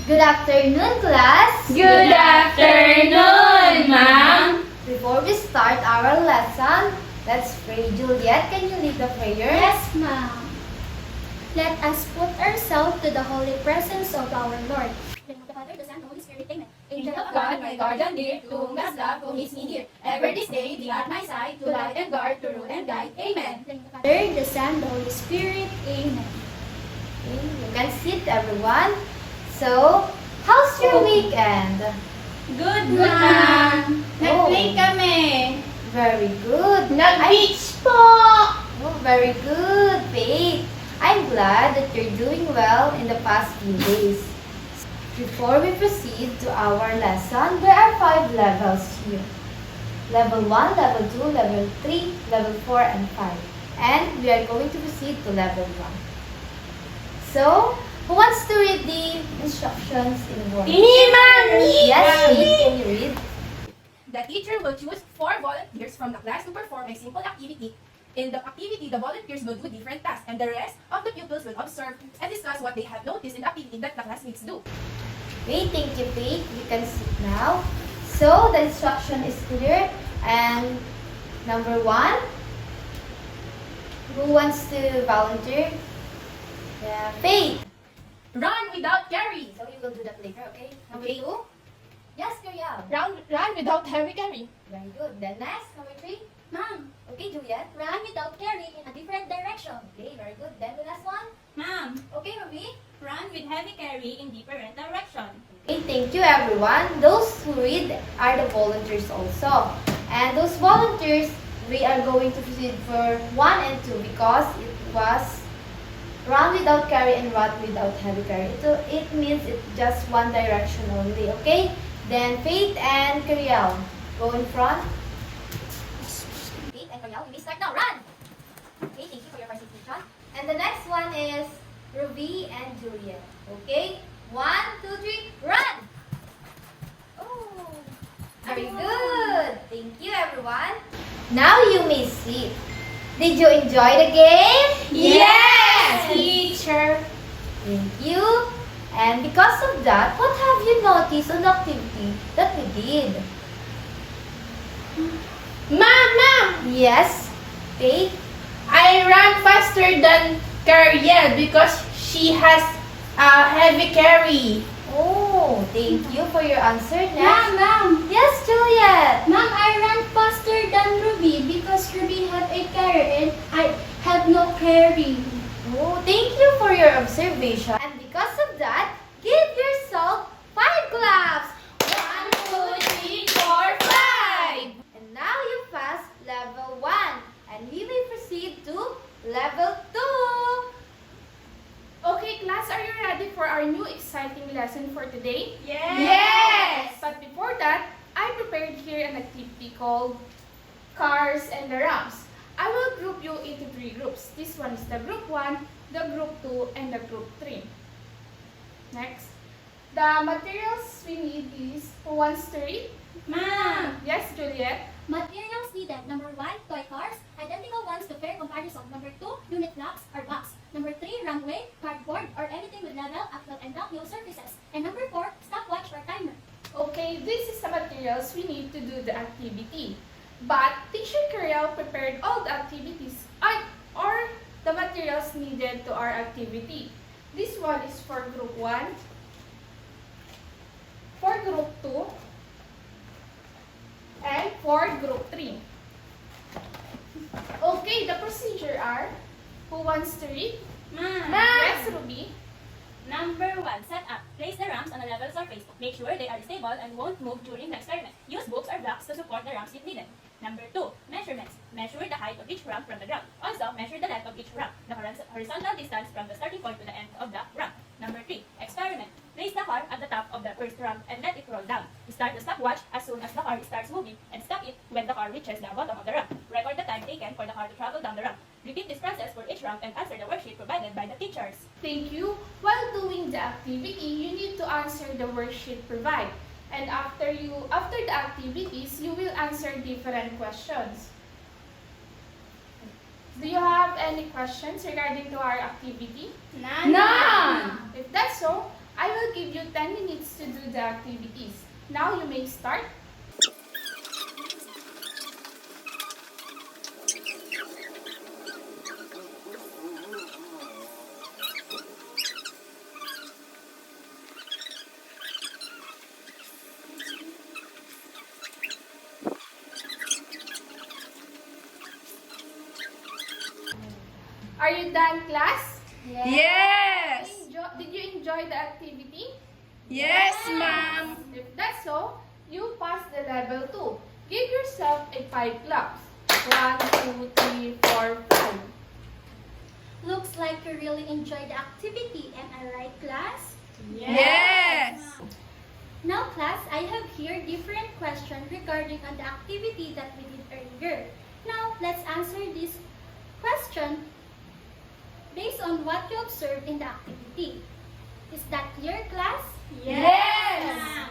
Good afternoon, class! Good afternoon, ma'am! Before we start our lesson, let's pray. Juliet, can you lead the prayer? Yes, ma'am. Let us put ourselves to the holy presence of our Lord. In the name of the Father, the Son, and the Holy Spirit. Amen. Angel of God, my guardian dear, to whom God's love whom is me dear. Ever this day be at my side, to light and guard, to rule and guide. Amen. In the name of the Father, the Son, the Holy Spirit. Amen. Okay, you can sit, everyone. So, how's your weekend? Good, ma'am. Nag-play kami. Very good. Nag-beach po. Oh, very good, Faith. I'm glad that you're doing well in the past few days. Before we proceed to our lesson, there are 5 levels here. Level 1, Level 2, Level 3, Level 4, and 5. And we are going to proceed to Level 1. So, who wants to read the instructions in one? Me, ma'am! Yes, Faith, can you read? The teacher will choose 4 volunteers from the class to perform a simple activity. In the activity, the volunteers will do different tasks, and the rest of the pupils will observe and discuss what they have noticed in the activity that the classmates do. Okay, thank you, Faith. You can sit now. So, the instruction is clear. And number 1, who wants to volunteer? Yeah, Faith. Run without carry. So, you will do that later, okay? Number Okay. 2? Yes, Kuriel. Run without heavy carry. Very good. Then next, number 3. Ma'am, Okay, Juliet. run without carrying in a different direction. Okay, very good. Then the last one. Ma'am, Okay, Ruby. run with heavy carry in different direction. Okay, thank you everyone. Those who read are the volunteers also. And those volunteers, we are going to proceed for 1 and 2 because it was run without carry and run without heavy carry. So it means it's just one direction only, okay? Then Faith and Kariel, go in front. Faith and Kariel, we may start now. Run! Okay, thank you for your participation. And the next one is Ruby and Juliet. Okay? 1, 2, 3, run! Oh, very good. Thank you, everyone. Now you may sit. Did you enjoy the game? Yes, teacher. Thank you. And because of that, what have you noticed on the activity that we did? Ma'am! Yes, Faith. I ran faster than Cariel because she has a heavy carry. Oh, thank you for your answer. Next. Ma'am, Yes, Juliet. Ma'am, I ran faster than Ruby because Ruby had a carry and I had no carry. Oh, thank you for your observation. And because of that, give yourself 5 claps. 1, 2, 3, 4, 5. And now you passed level 1. And we will proceed to level 2. Okay, class, are you ready for our new exciting lesson for today? Yes. But before that, I prepared here an activity called Cars and the Rams. I will group you into 3 groups. This one is the group 1, the group 2, and the group 3. Next, the materials we need is, who wants to read? Ma'am, Yes, Juliet. Materials needed. Number 1, toy cars, identical ones to fair comparison. Number 2, unit blocks or box. Number 3, runway, cardboard, or anything with level, actual, and downhill surfaces. And number 4, stopwatch or timer. Okay, this is the materials we need to do the activity. But Teacher Cariel prepared all the activities or the materials needed to our activity. This one is for group 1, for group 2, and for group 3. Okay, the procedure are, who wants to read? ma'am. Yes, Ruby. Number 1, set up. Place the ramps on a level surface. Make sure they are stable and won't move during the experiment. Use books or blocks to support the ramps if needed. Number 2, measurements. Measure the height of each ramp from the ground. Also, measure the length of each ramp, the horizontal distance from the starting point to the end of the ramp. Number 3, experiment. Place the car at the top of the first ramp and let it roll down. Start the stopwatch as soon as the car starts moving and stop it when the car reaches the bottom of the ramp. Record the time taken for the car to travel down the ramp. Repeat this process for each ramp and answer the worksheet provided by the teachers. Thank you. While doing the activity, you need to answer the worksheet provided. And after the activities, you will answer different questions. Do you have any questions regarding to our activity? None. If that's so, I will will give you 10 minutes to do the activities. Now you may start. Are you done, class? Yes! Did you enjoy the activity? Yes, ma'am. If that's so, you passed the level 2. Give yourself a 5 claps. 1, 2, 3, 4, 5. Looks like you really enjoyed the activity. Am I right, class? Yes! Now, class, I have here different questions regarding on the activity that we did earlier. Now, let's answer this question based on what you observed in the activity. Is that clear, class? Yes!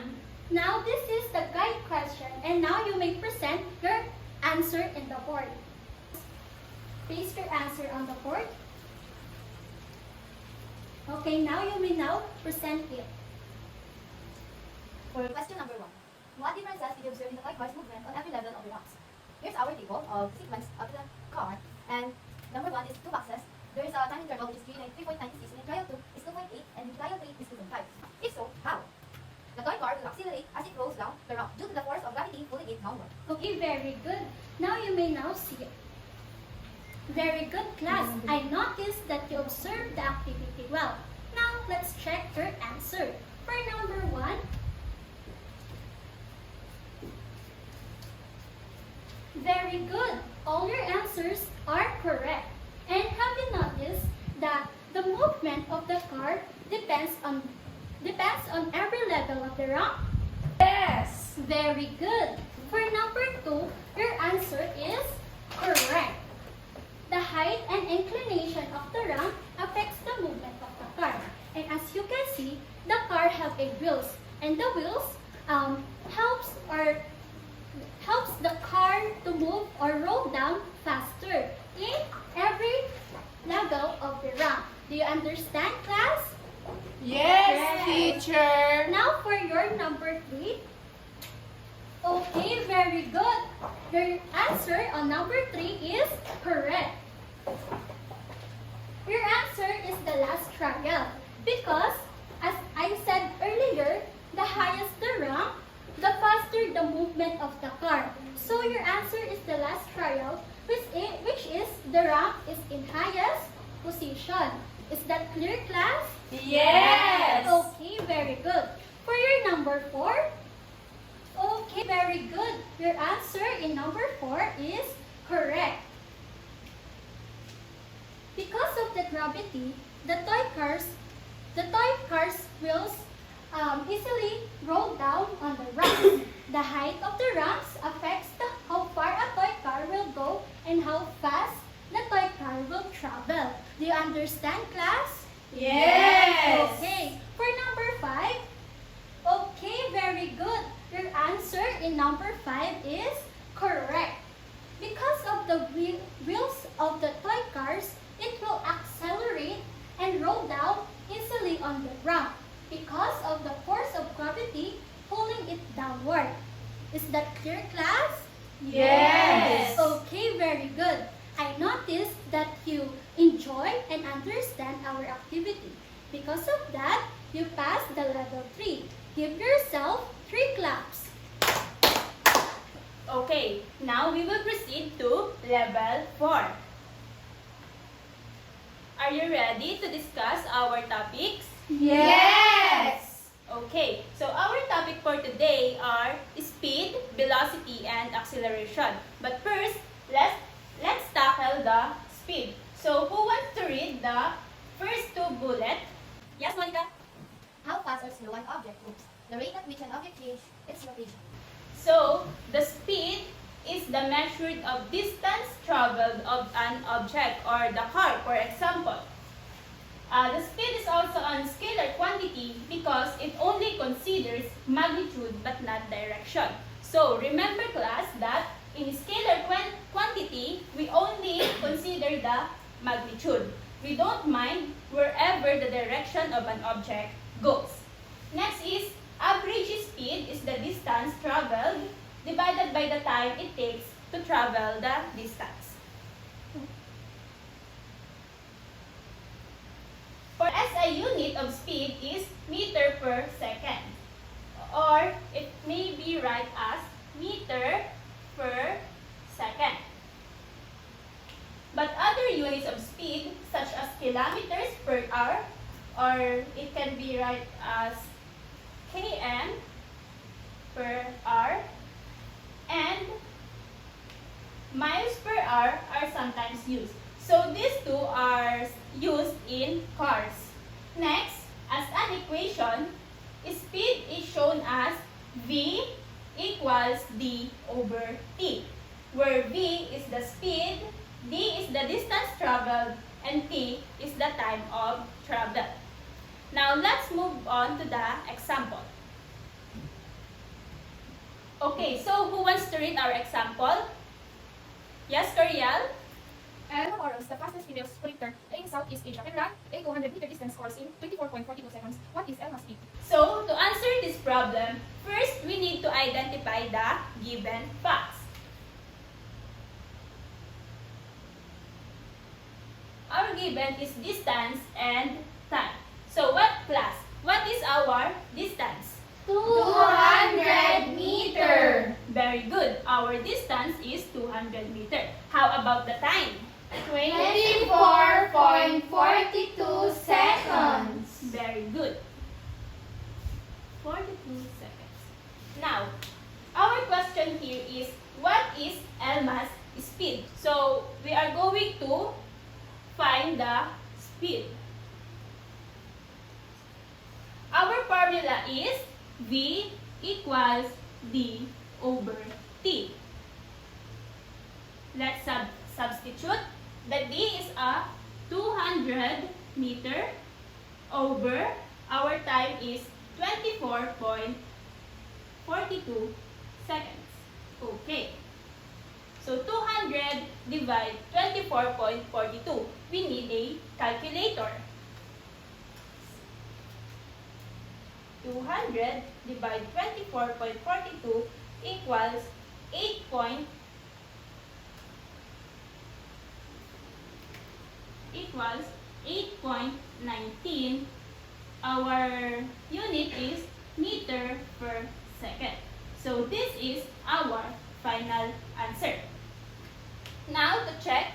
Now, this is the guide question, and now you may present your answer in the board. Paste your answer on the board. Okay, now you may now present it. For question number 1, what differences did you observe in the toy car's movement on every level of the rocks? Here's our table of sequence of the car, and number 1 is 2 boxes. There is a time interval which is 3.96, and in trial 2 is 2.8, and in trial 3 is 2.5. If so, how? The toy car will accelerate as it rolls down the rock due to the force of gravity pulling it downward. Okay, very good. Now you may now see it. Very good, class. I noticed that you observed the activity well. Now, let's check your answer. For number 1, very good. All your answers are correct. And have you noticed that the movement of the car depends on every level of the ramp? Yes! Very good. For number 2, your answer is correct. The height and inclination of the ramp affects the movement of the car. And as you can see, the car have a wheels, and the wheels helps the car to move or roll down faster in every level of the ramp. Do you understand, class? Yes, teacher! Now for your number 3. Okay, very good. Your answer on number 3 is correct. Your answer is the last trial because, as I said earlier, the higher the ramp, the faster the movement of the car. So your answer is the last trial, which is the ramp is in highest position. Is that clear, class? Yes! Okay, very good. For your number 4, okay, very good. Your answer in number 4 is correct. Because of the gravity, the toy cars wheels easily roll down on the ramps. The height of the ramps affects how far a toy car will go and how fast the toy car will travel. Do you understand, class? Yes! Okay. For number 5, okay, very good. Your answer in number 5 is correct. Because of the wheels of the toy cars, it will accelerate and roll down easily on the ramp because of the force of gravity pulling it downward. Is that clear, class? Yes! Okay, very good. I noticed that you enjoy and understand our activity. Because of that, you passed the level 3. Give yourself 3 claps. Okay, now we will proceed to level 4. Are you ready to discuss our topics? Yes! Okay, so our topic for today are speed, velocity, and acceleration. But first, let's tackle the speed. So who wants to read the first 2 bullets? Yes, Monica? How fast or slow an object moves, the rate at which an object changes its rotation. So the speed is the measure of distance traveled of an object or the car, for example. The speed is also a scalar quantity because it only considers magnitude but not direction. So remember, class, that in scalar quantity, we only consider the magnitude. We don't mind wherever the direction of an object goes. Next is average speed is the distance traveled divided by the time it takes to travel the distance. For SI unit of speed is meter per second, or it may be write as meter per second. But other units of speed such as kilometers per hour, or it can be write as km per hour, and miles per hour are sometimes used. So these two are used in cars. Next, as an equation, speed is shown as V equals D over T, where V is the speed, D is the distance traveled, and T is the time of travel. Now let's move on to the example. Okay, so who wants to read our example? Yes, Coriel? Elma Oros, the fastest female sprinter in Southeast Asia, can run a 200-meter distance course in 24.42 seconds. What is Elma's speed? So, to answer this problem, first we need to identify the given facts. Our given is distance and time. So, what class? What is our distance? 200 meter. Very good. Our distance is 200 meter. How about the time? 24.42 seconds. Very good. 42 seconds. Now, our question here is, what is Elma's speed? So, we are going to find the speed. Our formula is V equals D over T. Let's substitute. The D is a 200 meter over our time is 24.42 seconds. Okay. So 200 divide 24.42. We need a calculator. 200 divide 24.42 equals 8.19. Our unit is meter per second. So this is our final answer. Now to check,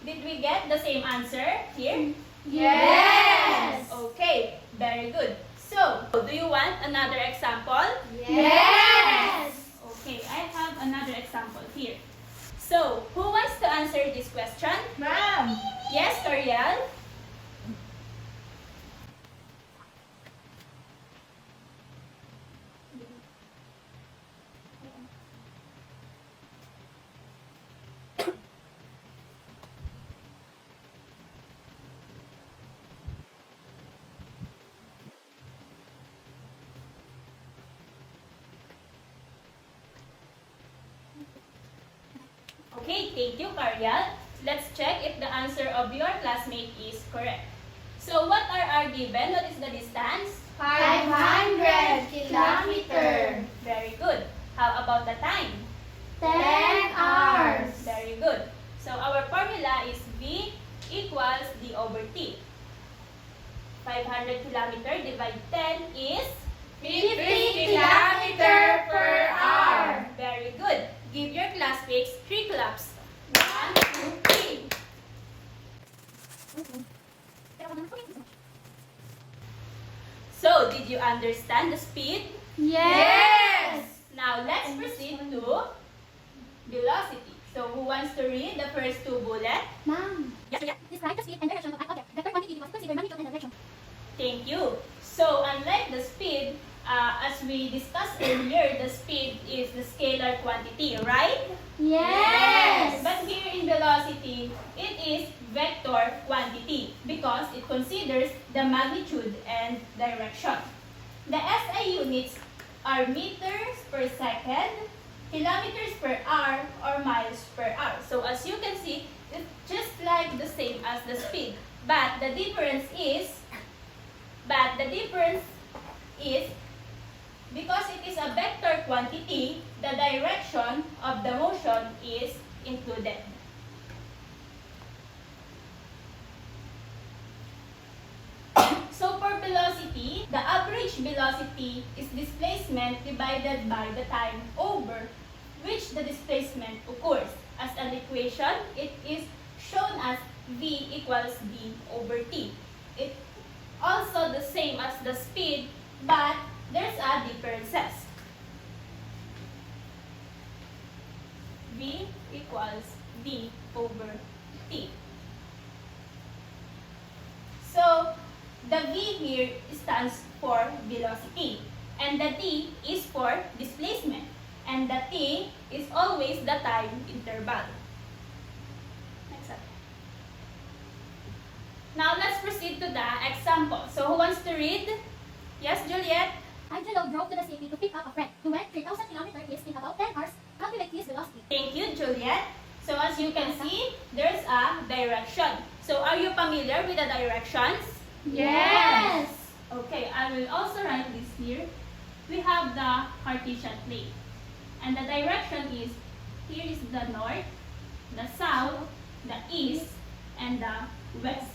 did we get the same answer here? Yes. Okay, very good. So, do you want another example? Yes. Okay, I have another example here. So, who wants to answer this question? Ma'am. Yes, Toriel? Okay, thank you, Cariel. Let's check if the answer of your classmate is correct. So, what are our given? What is the distance? 500 kilometer. Very good. How about the time? 10 hours. Very good. So, our formula is V equals D over T. 500 kilometer divided 10 is 50 kilometer per hour. Very good. Give your classmates 3 claps. 1, 2, 3. So, did you understand the speed? Yes. Now, let's proceed to velocity. So, who wants to read the first 2 bullets? Ma'am. Describe the speed and direction of an object. Vector quantity must consider magnitude and direction. Thank you. So, unlike the speed, as we discussed earlier, the speed is the scalar quantity, right? Yes. But here in velocity, it is vector quantity because it considers the magnitude and direction. The SI units are meters per second, kilometers per hour, or miles per hour. So as you can see, it's just like the same as the speed. But the difference is because it is a vector quantity, the direction of the motion is included. So for velocity, the average velocity is displacement divided by the time over which the displacement occurs. As an equation, it is shown as v equals d over t. It also the same as the speed, but there's a differences. V equals d over t. So the v here stands for velocity, and the t is for displacement, and the t is always the time interval. Next up. Now let's proceed to the example. So who wants to read? Yes, Juliet? Angelo drove to the city to pick up a friend who went 3,000 kilometers in about 10 hours. Calculate his velocity. Thank you, Juliet. So as you can see, there's a direction. So are you familiar with the directions? Yes. Okay, I will also write this here. We have the Cartesian plane. And the direction is, here is the north, the south, the east, and the west.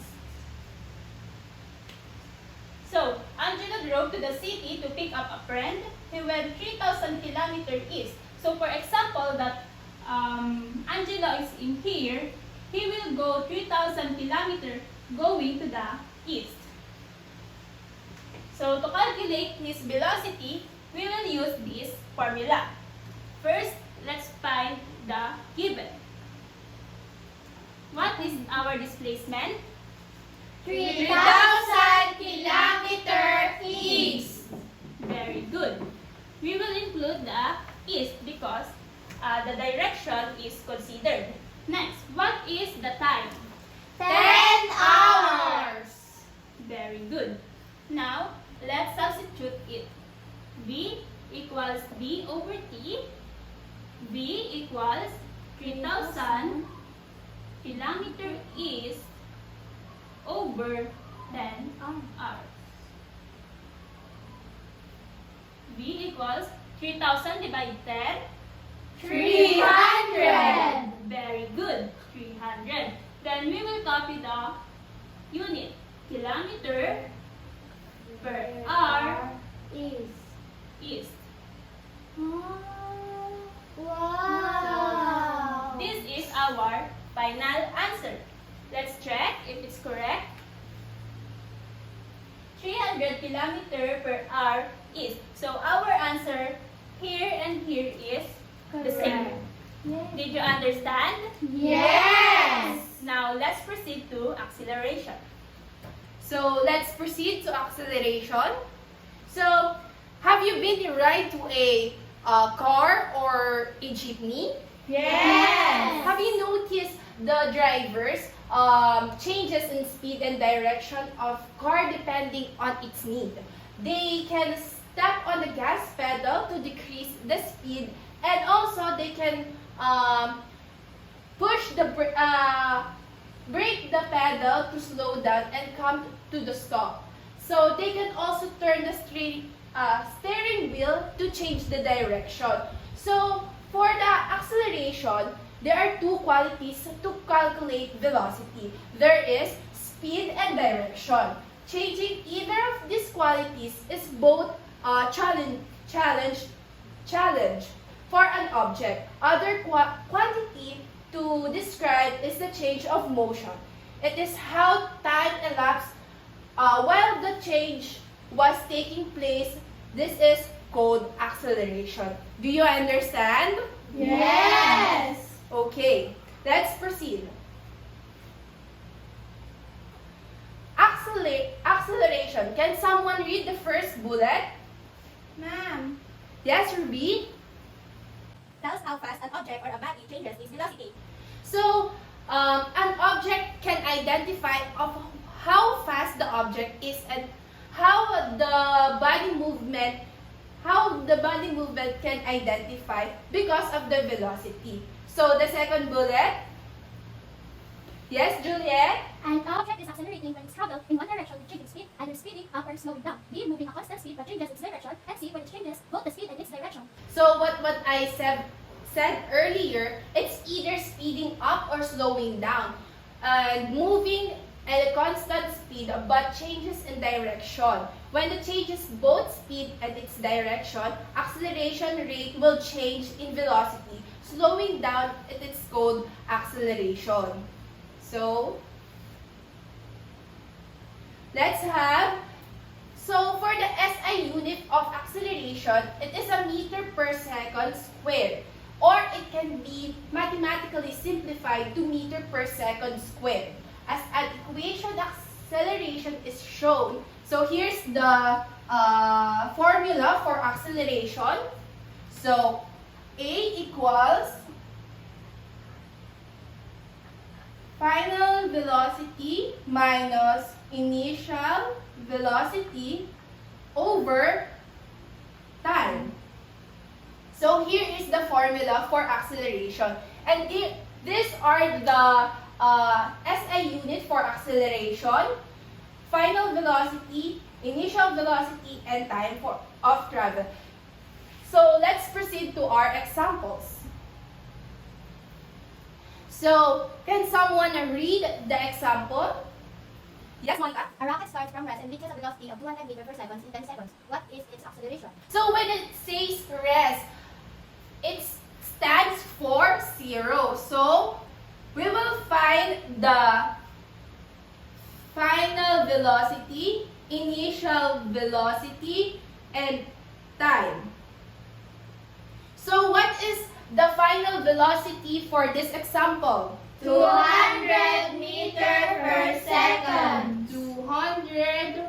So, Angelo drove to the city to pick up a friend. He went 3,000 kilometers east. So, for example, that Angelo is in here, he will go 3,000 kilometers going to the east. So, to calculate his velocity, we will use this formula. First, let's find the given. What is our displacement? 3,000 kilometer east. Very good. We will include the east because the direction is considered. Next, what is the time? 10 hours. Very good. Now, let's substitute it. V equals d over t. V equals 3,000 kilometer east over 10 hours. V equals 3,000 divided 10. 300. Very good. 300. Then we will copy the unit. Kilometer per hour is. Wow. This is our final answer. Let's check if it's correct. 300 kilometer per hour is. So our answer here and here is the same. Did you understand? Yes. Now let's proceed to acceleration. So let's proceed to acceleration. So have you been to ride to a car or a jeepney? Yes. Have you noticed the drivers changes in speed and direction of car depending on its need? They can step on the gas pedal to decrease the speed, and also they can push the brake the pedal to slow down and come to the stop. So they can also turn the steering wheel to change the direction. So for the acceleration, there are two qualities to calculate velocity. There is speed and direction. Changing either of these qualities is both challenge for an object. Other quantity to describe is the change of motion. It is how time elapsed while the change was taking place. This is called acceleration. Do you understand? Yes. Okay, let's proceed. Acceleration. Can someone read the first bullet? Ma'am. Yes, Ruby? Tells how fast an object or a body changes its velocity. So, an object can identify of how fast the object is and how the body movement can identify because of the velocity. So, the second bullet, Yes, Juliet? An object is accelerating when it's traveled in one direction with changing speed, either speeding up or slowing down. B, moving a constant speed but changes its direction. And C, when it changes both the speed and its direction. So what I said earlier, it's either speeding up or slowing down. And moving at a constant speed but changes in direction. When it changes both speed and its direction, acceleration rate will change in velocity. Slowing down, it is called acceleration. So, let's have, so for the SI unit of acceleration, it is a meter per second squared. Or it can be mathematically simplified to meter per second squared. As an equation, acceleration is shown. So here's the formula for acceleration. So A equals final velocity minus initial velocity over time. So here is the formula for acceleration. And these are the SI unit for acceleration, final velocity, initial velocity, and time of travel. So let's proceed to our examples. So, can someone read the example? Yes, Monica? A rocket starts from rest and reaches a velocity of 200 meters per second in 10 seconds. What is its acceleration? So when it says rest, it stands for 0. So we will find the final velocity, initial velocity, and time. So what is the final velocity for this example? 200 meters per second. 200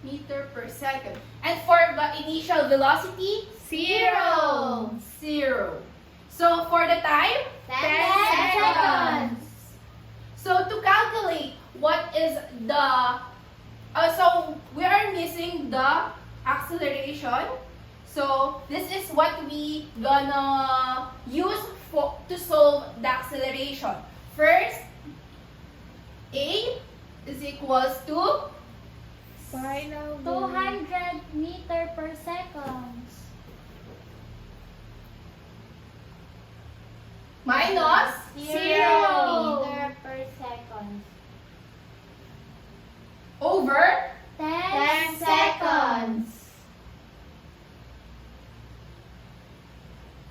meter per second. And for the initial velocity? 0. 0. So for the time? 10 seconds. So to calculate what is the, so we are missing the acceleration. So this is what we gonna use to solve the acceleration. First, A is equals to Final 200 meter per second. minus 0 meter per second. over 10 seconds.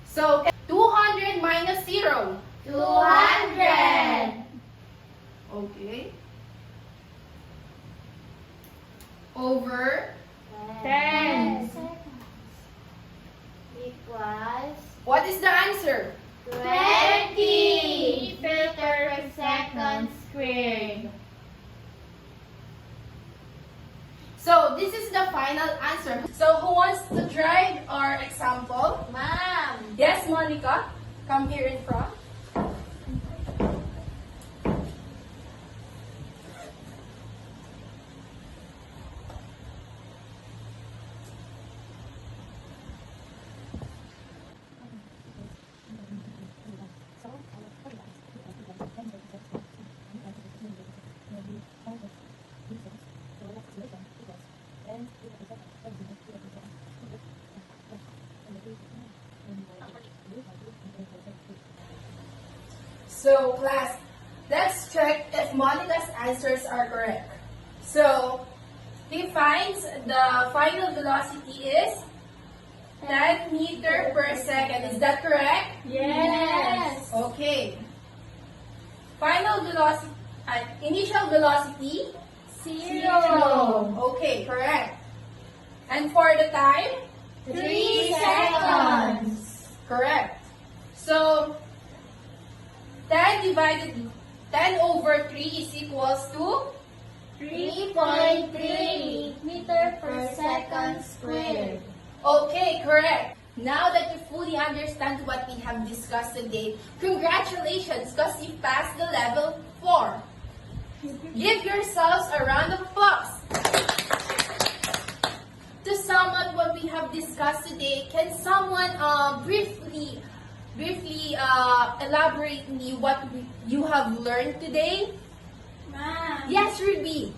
So 200 minus 0. 200. Okay. Over 10 equals what is the answer? 20 meter per second squared. So this is the final answer. So who wants to try our example? Ma'am. Yes, Monica. Come here in front. So class, let's check if Monica's answers are correct. So he finds the final velocity is 10 meter per second. Is that correct? Yes. Okay. Final velocity, initial velocity? 0. Okay, correct. And for the time? 3 seconds. Correct. So 10 over 3 is equals to 3.3 meter per second squared. Okay, correct. Now that you fully understand what we have discussed today, congratulations because you passed the level 4. Give yourselves a round of applause. To sum up what we have discussed today, can someone briefly briefly elaborate me what you have learned today? Ma'am, Yes, Ruby.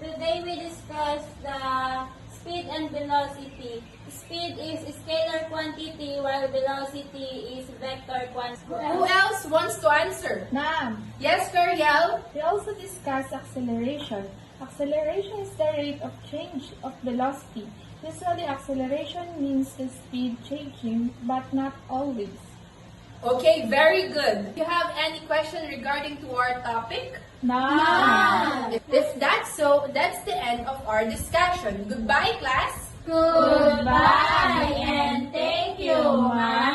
today we discussed the speed and velocity. Speed is scalar quantity while velocity is vector quantity. Who else wants to answer? Ma'am, Yes, Cariel. we also discussed acceleration. Acceleration is the rate of change of velocity. Usually, acceleration means the speed changing, but not always. Okay, very good. Do you have any question regarding to our topic? Ma'am! If that's so, that's the end of our discussion. Goodbye, class. Goodbye and thank you, ma'am.